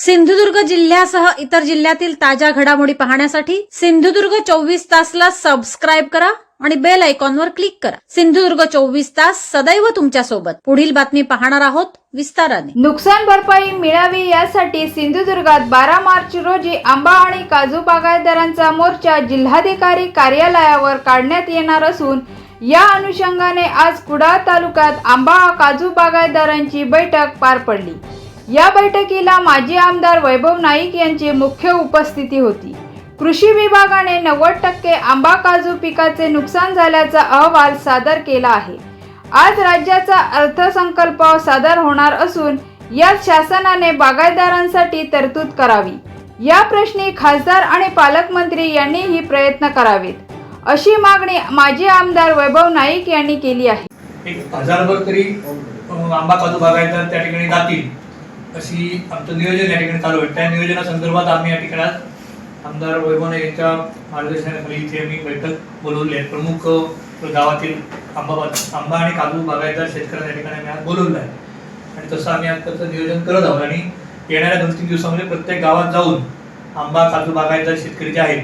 सिंधुदुर्ग जिल्ह्यासह इतर जिल्ह्यातील ताज्या घडामोडी पाहण्यासाठी सिंधुदुर्ग 24 तासला सबस्क्राइब करा आणि बेल आयकॉनवर क्लिक करा। सिंधुदुर्ग 24 तास सदैव तुमच्या सोबत। पुढील बातमी पाहणार आहोत विस्ताराने। नुकसान भरपाई मिळावी यासाठी सिंधुदुर्गात 12 मार्च रोजी आंबा आणि काजू बागायतदारांचा मोर्चा जिल्हाधिकारी कार्यालयावर काढण्यात येणार असून या अनुषंगाने आज कुडाळ तालुक्यात आंबा काजू बागायतदारांची बैठक पार पडली। या बैठकीला माजी आमदार वैभव नाईक यांची मुख्य उपस्थिती होती। कृषी विभागाने 90% आंबा काजू पिकाचे नुकसान झाल्याचा अहवाल सादर केला आहे। आज राज्याचा अर्थसंकल्प सादर होणार असून यात शासनाने बागायतदारांसाठी तरतूद करावी या प्रश्नी खासदार आणि पालकमंत्री यांनीही प्रयत्न करावेत अशी मागणी माजी आमदार वैभव नाईक यांनी केली आहे। 1000 तरी आंबा काजू बागायतदार त्या ठिकाणी जातील अशी आमचं नियोजन या ठिकाणी चालू आहे। त्या नियोजनासंदर्भात आम्ही या ठिकाणी आमदार वैभव नाईक यांच्या मार्गदर्शनाखाली इथे आम्ही बैठक बोलवली आहे। प्रमुख गावातील आंबा आणि काजू बागायतदार शेतकऱ्यांना या ठिकाणी आम्ही आज बोलवलं आहे आणि तसं आम्ही आज त्याचं नियोजन करत आहोत आणि येणाऱ्या 2-3 दिवसामध्ये प्रत्येक गावात जाऊन आंबा काजू बागायतदार शेतकरी जे आहेत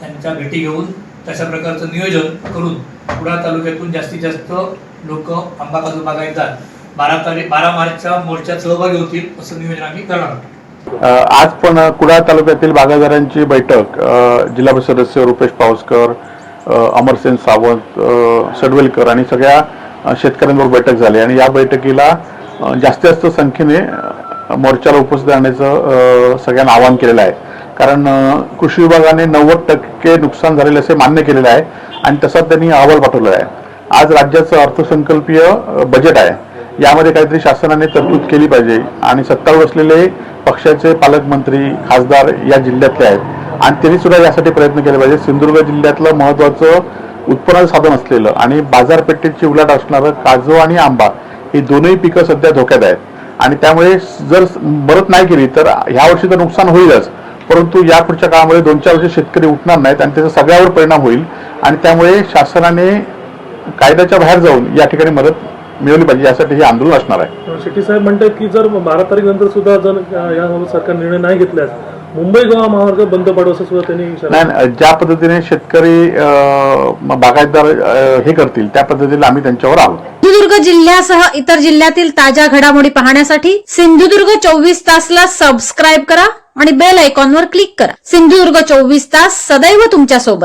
त्यांच्या भेटी घेऊन तशा प्रकारचं नियोजन करून कुडाळ तालुक्यातून जास्तीत जास्त लोक आंबा काजू बागायतदार 12 मार्चच्या मोर्चात सहभागी होतील असं नियोजन आम्ही करणार आहोत। आज पण कुडाळ तालुक्यातील बागायतदारांची बैठक जिल्हा परिषद सदस्य रुपेश पावसकर, अमरसेन सावंत, सडवेलकर आणि सगळ्या शेतकऱ्यांबरोबर बैठक झाली आणि या बैठकीला जास्तीत जास्त संख्येने मोर्चाला उपस्थित राहण्याचं सगळ्यांना आवाहन केलेलं आहे। कारण कृषी विभागाने 90% नुकसान झालेले असे मान्य केलेलं आहे आणि तसा त्यांनी अहवाल पाठवलेला आहे। आज राज्याचं अर्थसंकल्पीय बजेट आहे, यामध्ये काहीतरी शासनाने तरतूद केली पाहिजे आणि सत्तावर असलेले पक्षाचे पालकमंत्री खासदार या जिल्ह्यातले आहेत आणि त्यांनी सुद्धा यासाठी प्रयत्न केले पाहिजे। सिंधुदुर्ग जिल्ह्यातलं महत्त्वाचं उत्पन्नाचं साधन असलेलं आणि बाजारपेठेची उलाढ असणारं काजू आणि आंबा ही दोन्ही पिकं सध्या धोक्यात आहेत आणि त्यामुळे जर मदत नाही केली तर ह्या वर्षी तर नुकसान होईलच, परंतु या पुढच्या काळामध्ये 2-4 वर्ष शेतकरी उठणार नाहीत आणि त्याचा सगळ्यावर परिणाम होईल आणि त्यामुळे शासनाने कायद्याच्या बाहेर जाऊन या ठिकाणी मदत मिळवली पाहिजे, यासाठी हे आंदोलन असणार आहे। शेट्टी साहेब म्हणतात की जर 12 तारखेनंतर सुद्धा जर याबाबत सरकार निर्णय नाही घेतल्यास मुंबई गोवा महामार्ग बंद पाडू असं सुद्धा त्यांनी नाही, ज्या पद्धतीने शेतकरी बागायतदार हे करतील त्या पद्धतीने आम्ही त्यांच्यावर आहोत। सिंधुदुर्ग जिल्ह्यासह इतर जिल्ह्यातील ताज्या घडामोडी पाहण्यासाठी सिंधुदुर्ग 24 तासला सबस्क्राइब करा आणि बेल आयकॉनवर क्लिक करा। सिंधुदुर्ग 24 तास सदैव तुमच्या सोबत।